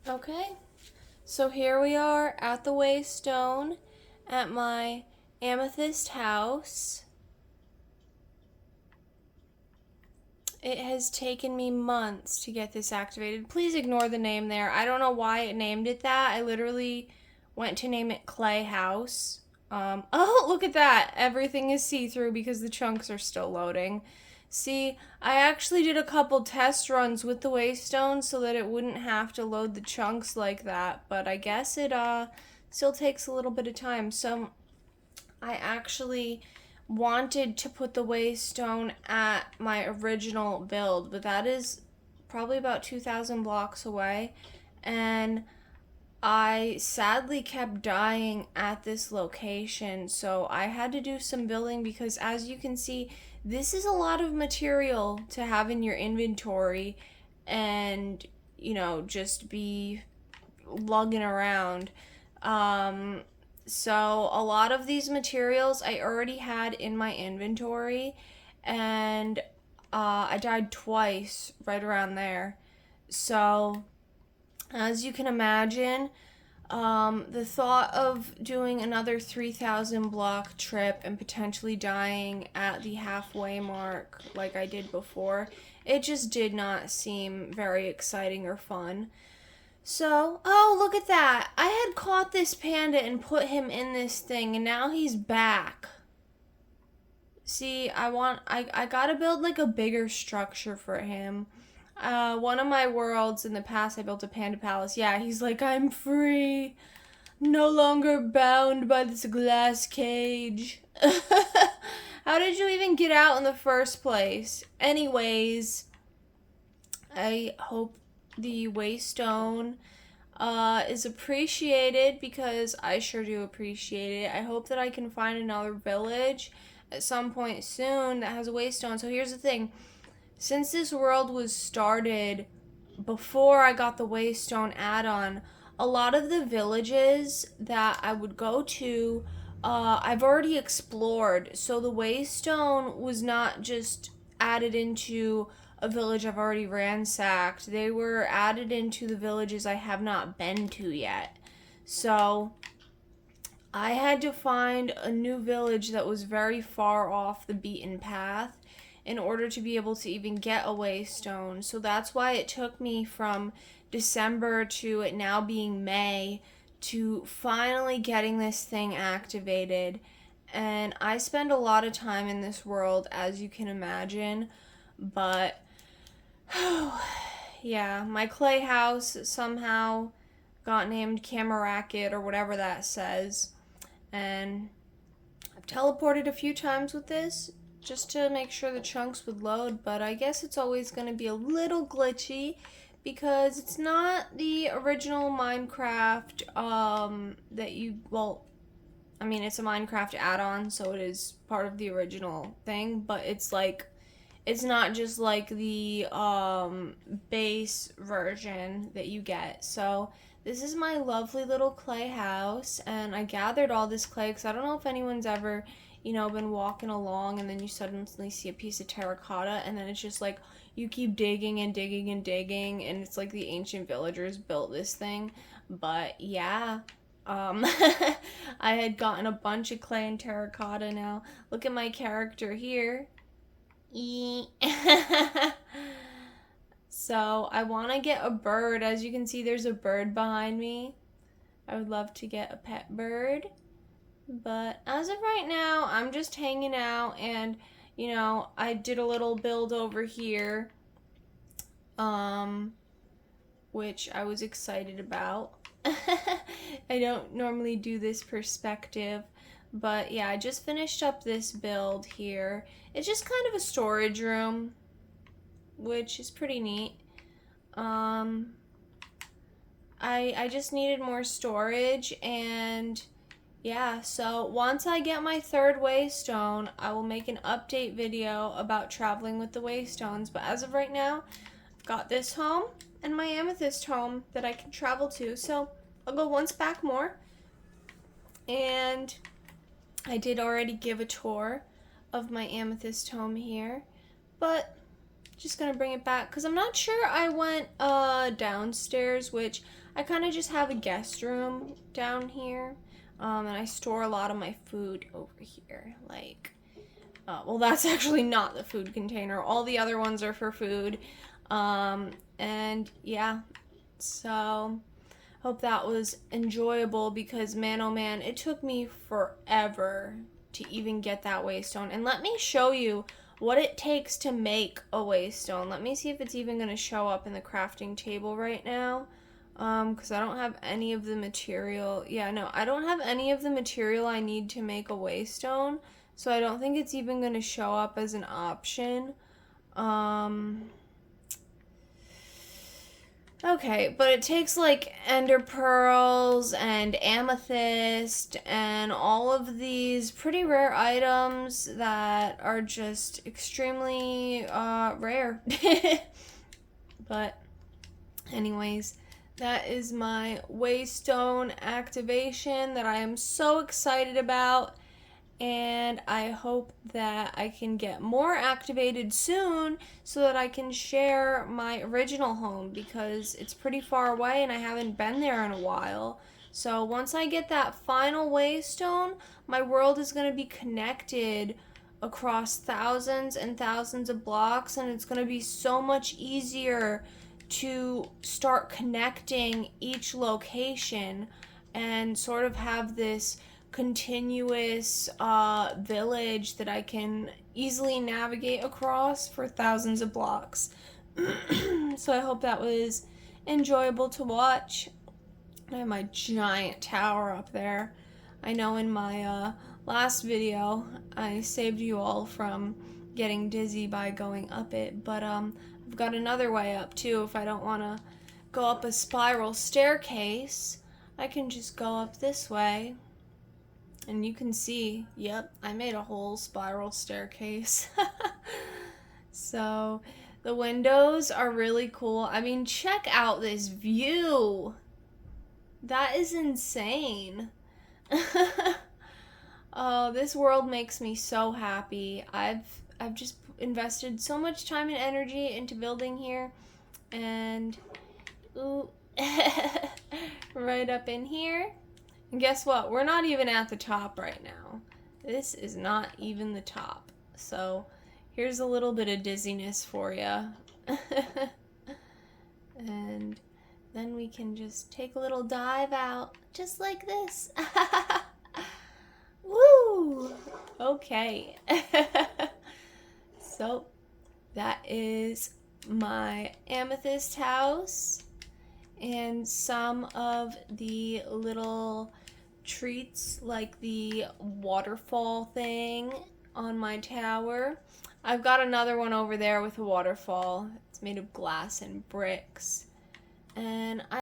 Okay, so here we are at the waystone at my amethyst house. It has taken me months to get this activated. Please ignore the name there. I don't know why it named it that. I literally went to name it Clay House. Oh, look at that. Everything is see-through because the chunks are still loading. See, I actually did a couple test runs with the waystone so that it wouldn't have to load the chunks like that, but I guess it still takes a little bit of time. So I actually wanted to put the waystone at my original build, but that is probably about 2,000 blocks away, and I sadly kept dying at this location, so I had to do some building because, as you can see, this is a lot of material to have in your inventory and, just be lugging around. Um, so a lot of these materials I already had in my inventory, and I died twice right around there. So, as you can imagine, the thought of doing another 3,000 block trip and potentially dying at the halfway mark like I did before, it just did not seem very exciting or fun. So, oh, look at that. I had caught this panda and put him in this thing, and now he's back. See, I gotta build like a bigger structure for him. One of my worlds in the past, I built a panda palace. Yeah, he's like, I'm free, no longer bound by this glass cage. How did you even get out in the first place? Anyways, I hope the waystone is appreciated because I sure do appreciate it. I hope that I can find another village at some point soon that has a waystone. So here's the thing. Since this world was started before I got the waystone add-on, a lot of the villages that I would go to, I've already explored. So the waystone was not just added into a village I've already ransacked. They were added into the villages I have not been to yet. So I had to find a new village that was very far off the beaten path in order to be able to even get a waystone. So that's why it took me from December to it now being May to finally getting this thing activated. And I spend a lot of time in this world, as you can imagine, but yeah, my clay house somehow got named Cameracket or whatever that says. And I've teleported a few times with this just to make sure the chunks would load, but I guess it's always going to be a little glitchy because it's not the original Minecraft that you, well, I mean, it's a Minecraft add-on, so it is part of the original thing, but it's not just like the base version that you get. So this is my lovely little clay house, and I gathered all this clay because I don't know if anyone's ever, been walking along and then you suddenly see a piece of terracotta, and then it's just like you keep digging and digging and digging, and it's like the ancient villagers built this thing. But yeah, I had gotten a bunch of clay and terracotta now. Look at my character here. So I want to get a bird. As you can see, there's a bird behind me. I would love to get a pet bird. But as of right now, I'm just hanging out, and I did a little build over here, which I was excited about. I don't normally do this perspective, but yeah, I just finished up this build here. It's just kind of a storage room, which is pretty neat. I just needed more storage, and yeah, so once I get my third waystone, I will make an update video about traveling with the waystones. But as of right now, I've got this home and my amethyst home that I can travel to. So I'll go once back more. And I did already give a tour of my amethyst home here, but just gonna bring it back because I'm not sure I went downstairs, which I kind of just have a guest room down here, and I store a lot of my food over here. Like, well, that's actually not the food container. All the other ones are for food, and yeah, so hope that was enjoyable because man, oh man, it took me forever to even get that waystone. And let me show you what it takes to make a waystone. Let me see if it's even going to show up in the crafting table right now. Because I don't have any of the material. Yeah, no, I don't have any of the material I need to make a waystone. So I don't think it's even going to show up as an option. Okay, but it takes like ender pearls and amethyst and all of these pretty rare items that are just extremely rare. But anyways, that is my waystone activation that I am so excited about. And I hope that I can get more activated soon so that I can share my original home because it's pretty far away and I haven't been there in a while. So once I get that final waystone, my world is going to be connected across thousands and thousands of blocks, and it's going to be so much easier to start connecting each location and sort of have this continuous village that I can easily navigate across for thousands of blocks. So I hope that was enjoyable to watch. I have my giant tower up there. I know in my last video I saved you all from getting dizzy by going up it, but I've got another way up too. If I don't want to go up a spiral staircase, I can just go up this way. And you can see, yep, I made a whole spiral staircase. So the windows are really cool. I mean, check out this view. That is insane. Oh, this world makes me so happy. I've just invested so much time and energy into building here, and ooh, right up in here. And guess what? We're not even at the top right now. This is not even the top. So here's a little bit of dizziness for you. And then we can just take a little dive out, just like this. Woo! Okay. So that is my amethyst house and some of the little treats like the waterfall thing on my tower. I've got another one over there with a waterfall. It's made of glass and bricks. And